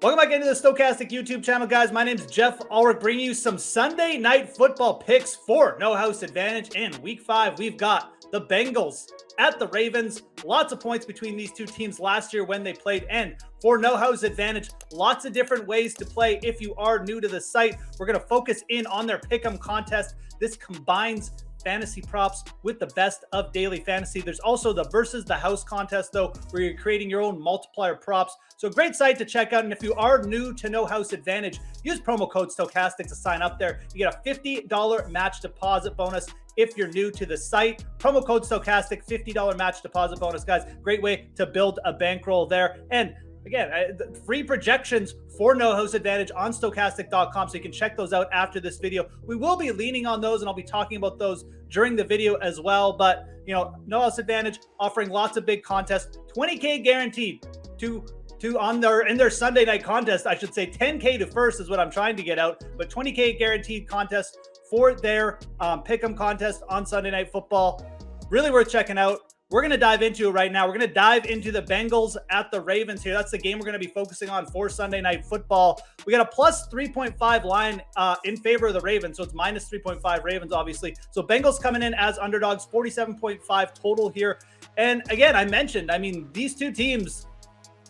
Welcome back into the Stokastic YouTube channel, guys. My name is Geoff Ulrich, bringing you some Sunday night football picks for No House Advantage. In Week 5, we've got the Bengals at the Ravens. Lots of points between these two teams last year when they played. And for No House Advantage, lots of different ways to play. If you are new to the site, we're going to focus in on their Pick'em contest. This combines fantasy props with the best of daily fantasy. There's also the versus the house contest, though, where you're creating your own multiplier props. So great site to check out. And if you are new to No House Advantage, use promo code Stokastic to sign up there. You get a $50 match deposit bonus if you're new to the site. Promo code Stokastic, $50 match deposit bonus, guys. Great way to build a bankroll there. And again, free projections for No House Advantage on Stokastic.com, so you can check those out after this video. We will be leaning on those, and I'll be talking about those during the video as well. But, you know, No House Advantage offering lots of big contests, 20K guaranteed in their Sunday night contest. I should say 10K to first is what I'm trying to get out, but 20K guaranteed contest for their Pick'em contest on Sunday Night Football. Really worth checking out. We're going to dive into it right now. We're going to dive into the Bengals at the Ravens here. That's the game we're going to be focusing on for Sunday Night Football. We got a plus 3.5 line in favor of the Ravens, so it's minus 3.5 Ravens, obviously. So Bengals coming in as underdogs, 47.5 total here. And again, I mentioned, these two teams,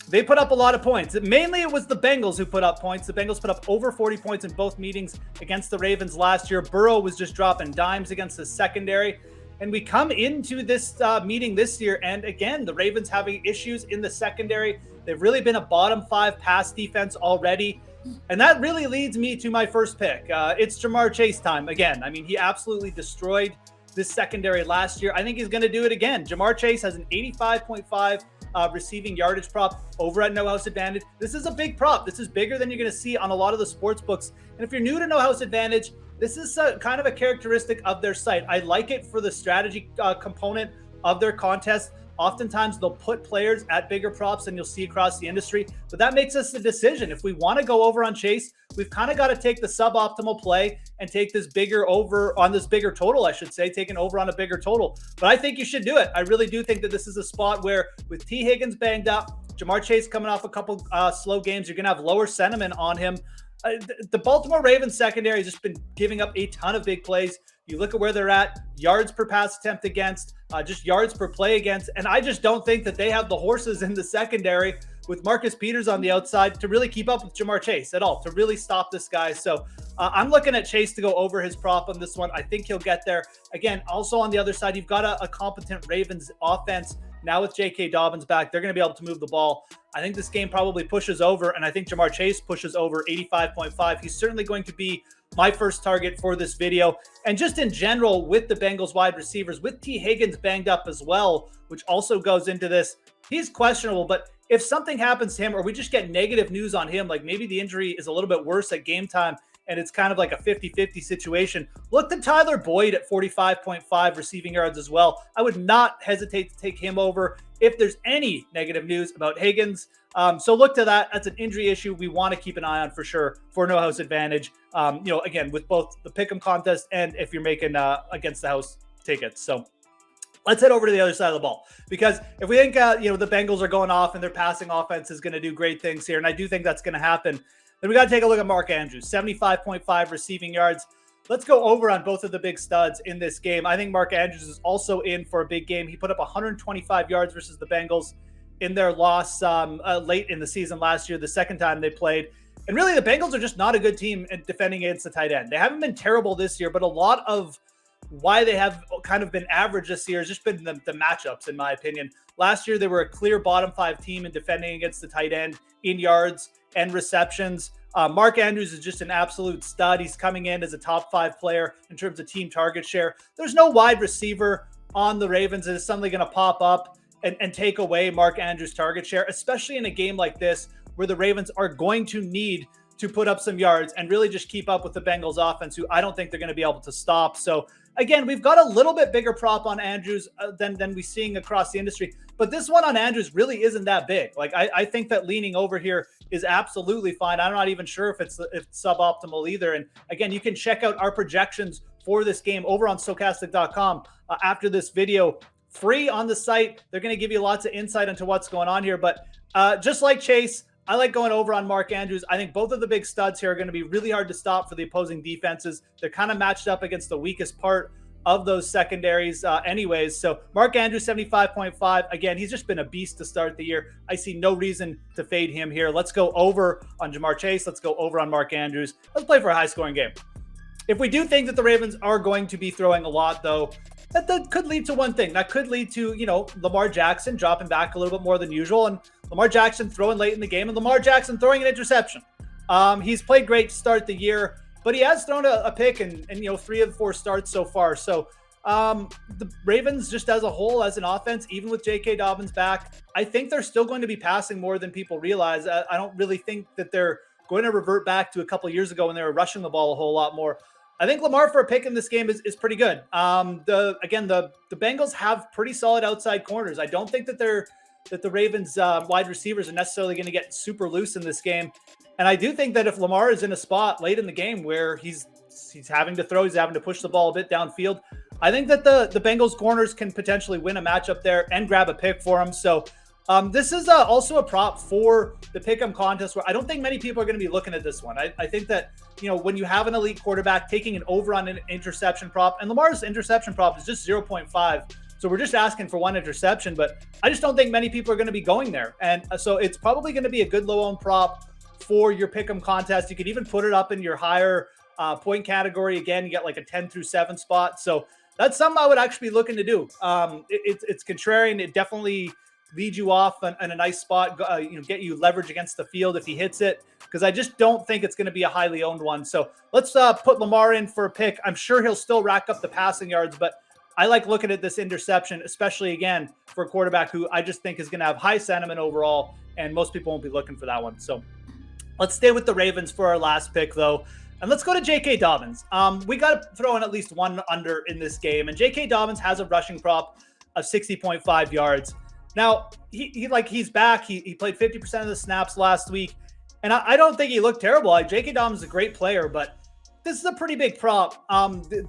they put up a lot of points. Mainly it was the Bengals who put up points. The Bengals put up over 40 points in both meetings against the Ravens last year. Burrow was just dropping dimes against the secondary. And we come into this meeting this year, and again, the Ravens having issues in the secondary. They've really been a bottom 5 pass defense already. And that really leads me to my first pick. It's Ja'Marr Chase time again. He absolutely destroyed this secondary last year. I think he's going to do it again. Ja'Marr Chase has an 85.5 receiving yardage prop over at No House Advantage. This is a big prop. This is bigger than you're going to see on a lot of the sports books. And if you're new to No House Advantage, this is kind of a characteristic of their site. I like it for the strategy component of their contest. Oftentimes, they'll put players at bigger props than you'll see across the industry, but that makes us the decision. If we want to go over on Chase, we've kind of got to take the suboptimal play and take this bigger over on this bigger total, I should say, taking over on a bigger total. But I think you should do it. I really do think that this is a spot where, with T. Higgins banged up, Ja'Marr Chase coming off a couple slow games, you're going to have lower sentiment on him. The Baltimore Ravens secondary has just been giving up a ton of big plays. You look at where they're at, yards per pass attempt against, just yards per play against. And I just don't think that they have the horses in the secondary with Marcus Peters on the outside to really keep up with Ja'Marr Chase at all, to really stop this guy. So I'm looking at Chase to go over his prop on this one. I think he'll get there. Again, also on the other side, you've got a competent Ravens offense. Now with J.K. Dobbins back, they're going to be able to move the ball. I think this game probably pushes over, and I think Ja'Marr Chase pushes over 85.5. He's certainly going to be my first target for this video. And just in general, with the Bengals wide receivers, with T. Higgins banged up as well, which also goes into this, he's questionable. But if something happens to him, or we just get negative news on him, like maybe the injury is a little bit worse at game time, and it's kind of like a 50-50 situation, look to Tyler Boyd at 45.5 receiving yards as well. I would not hesitate to take him over if there's any negative news about Higgins. So look to that. That's an injury issue we want to keep an eye on for sure for No House Advantage. Again, with both the Pick'em contest and if you're making against the house tickets. So let's head over to the other side of the ball, because if we think, the Bengals are going off and their passing offense is going to do great things here, and I do think that's going to happen, then we got to take a look at Mark Andrews, 75.5 receiving yards. Let's go over on both of the big studs in this game. I think Mark Andrews is also in for a big game. He put up 125 yards versus the Bengals in their loss late in the season last year, the second time they played. And really, the Bengals are just not a good team at defending against the tight end. They haven't been terrible this year, but a lot of why they have kind of been average this year has just been the matchups, in my opinion. Last year, they were a clear bottom 5 team in defending against the tight end in yards and receptions. Mark Andrews is just an absolute stud. He's coming in as a top 5 player in terms of team target share. There's no wide receiver on the Ravens that is suddenly going to pop up and take away Mark Andrews' target share, especially in a game like this where the Ravens are going to need to put up some yards and really just keep up with the Bengals offense, who I don't think they're going to be able to stop. So again, we've got a little bit bigger prop on Andrews than we're seeing across the industry, but this one on Andrews really isn't that big. Like I think that leaning over here is absolutely fine. I'm not even sure if it's suboptimal either. And again, you can check out our projections for this game over on Stokastic.com after this video. Free on the site. They're going to give you lots of insight into what's going on here. But just like Chase, I like going over on Mark Andrews. I think both of the big studs here are going to be really hard to stop for the opposing defenses. They're kind of matched up against the weakest part of those secondaries anyways. So Mark Andrews, 75.5. Again, he's just been a beast to start the year. I see no reason to fade him here. Let's go over on Ja'Marr Chase. Let's go over on Mark Andrews. Let's play for a high-scoring game. If we do think that the Ravens are going to be throwing a lot, though, that could lead to one thing. That could lead to, Lamar Jackson dropping back a little bit more than usual, and Lamar Jackson throwing late in the game, and Lamar Jackson throwing an interception. He's played great to start the year, but he has thrown a pick in 3 of the 4 starts so far. So the Ravens, just as a whole, as an offense, even with J.K. Dobbins back, I think they're still going to be passing more than people realize. I don't really think that they're going to revert back to a couple of years ago when they were rushing the ball a whole lot more. I think Lamar for a pick in this game is pretty good. The Bengals have pretty solid outside corners. I don't think that the Ravens wide receivers are necessarily going to get super loose in this game. And I do think that if Lamar is in a spot late in the game where he's having to throw, he's having to push the ball a bit downfield, I think that the Bengals corners can potentially win a matchup there and grab a pick for him. So this is also a prop for the pick'em contest where I don't think many people are going to be looking at this one. I think that, when you have an elite quarterback taking an over on an interception prop, and Lamar's interception prop is just 0.5. So we're just asking for 1 interception, but I just don't think many people are going to be going there. And so it's probably going to be a good low-owned prop for your pick'em contest. You could even put it up in your higher point category. Again, you get like a 10 through 7 spot. So that's something I would actually be looking to do. It's contrarian. It definitely lead you off in a nice spot, get you leverage against the field if he hits it, because I just don't think it's going to be a highly owned one. So let's put Lamar in for a pick. I'm sure he'll still rack up the passing yards, but I like looking at this interception, especially, again, for a quarterback who I just think is going to have high sentiment overall, and most people won't be looking for that one. So let's stay with the Ravens for our last pick, though. And let's go to J.K. Dobbins. We got to throw in at least one under in this game, and J.K. Dobbins has a rushing prop of 60.5 yards. Now, he's back. He played 50% of the snaps last week, and I don't think he looked terrible. J.K. Dobbins is a great player, but this is a pretty big prop,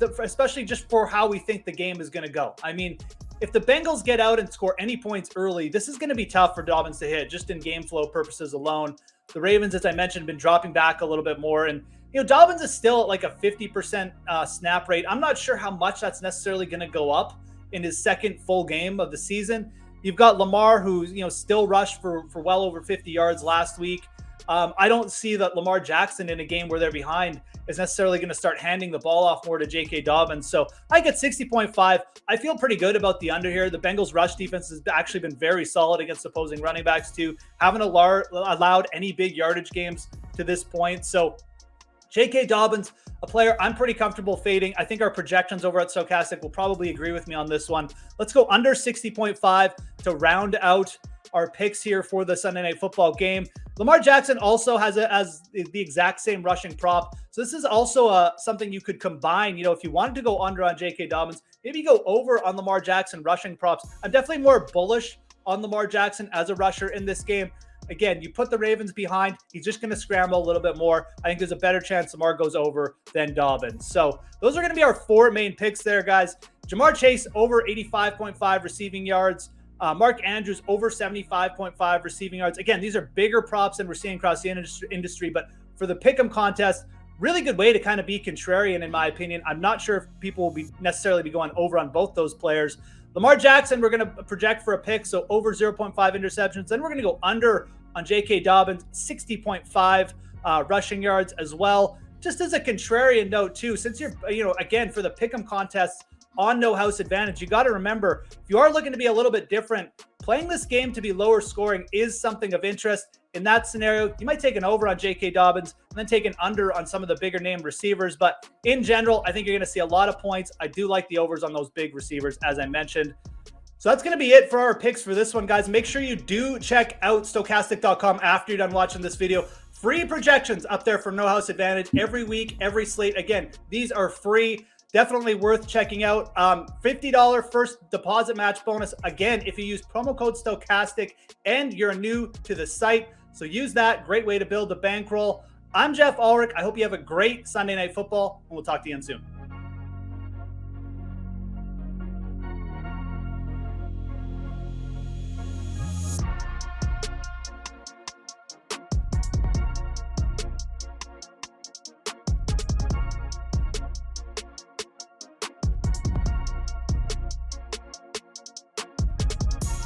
especially just for how we think the game is going to go. I mean, if the Bengals get out and score any points early, this is going to be tough for Dobbins to hit, just in game flow purposes alone. The Ravens, as I mentioned, have been dropping back a little bit more, and Dobbins is still at like a 50% snap rate. I'm not sure how much that's necessarily going to go up in his second full game of the season. You've got Lamar, who still rushed for well over 50 yards last week. I don't see that Lamar Jackson in a game where they're behind is necessarily going to start handing the ball off more to J.K. Dobbins. So I get 60.5. I feel pretty good about the under here. The Bengals rush defense has actually been very solid against opposing running backs too. Haven't allowed any big yardage games to this point. So J.K. Dobbins, a player I'm pretty comfortable fading. I think our projections over at Stokastic will probably agree with me on this one. Let's go under 60.5 to round out our picks here for the Sunday Night Football game. Lamar Jackson also has the exact same rushing prop. So this is also something you could combine. If you wanted to go under on J.K. Dobbins, maybe go over on Lamar Jackson rushing props. I'm definitely more bullish on Lamar Jackson as a rusher in this game. Again, you put the Ravens behind, he's just going to scramble a little bit more. I think there's a better chance Lamar goes over than Dobbins. So those are going to be our 4 main picks there, guys. Ja'Marr Chase over 85.5 receiving yards. Mark Andrews over 75.5 receiving yards. Again, these are bigger props than we're seeing across the industry, but for the pick'em contest, really good way to kind of be contrarian, in my opinion. I'm not sure if people will be necessarily be going over on both those players. Lamar Jackson, we're going to project for a pick, so over 0.5 interceptions. Then we're going to go under on J.K. Dobbins, 60.5 rushing yards as well. Just as a contrarian note, too, since you're, again, for the pick'em contest on no house advantage, you got to remember, if you are looking to be a little bit different, playing this game to be lower scoring is something of interest. In that scenario, you might take an over on J.K. Dobbins and then take an under on some of the bigger name receivers. But in general, I think you're going to see a lot of points. I do like the overs on those big receivers, as I mentioned. So that's going to be it for our picks for this one, guys. Make sure you do check out Stokastic.com after you're done watching this video. Free projections up there for No House Advantage every week, every slate. Again, these are free. Definitely worth checking out. $50 first deposit match bonus. Again, if you use promo code Stokastic and you're new to the site. So use that. Great way to build the bankroll. I'm Geoff Ulrich. I hope you have a great Sunday Night Football, and we'll talk to you again soon.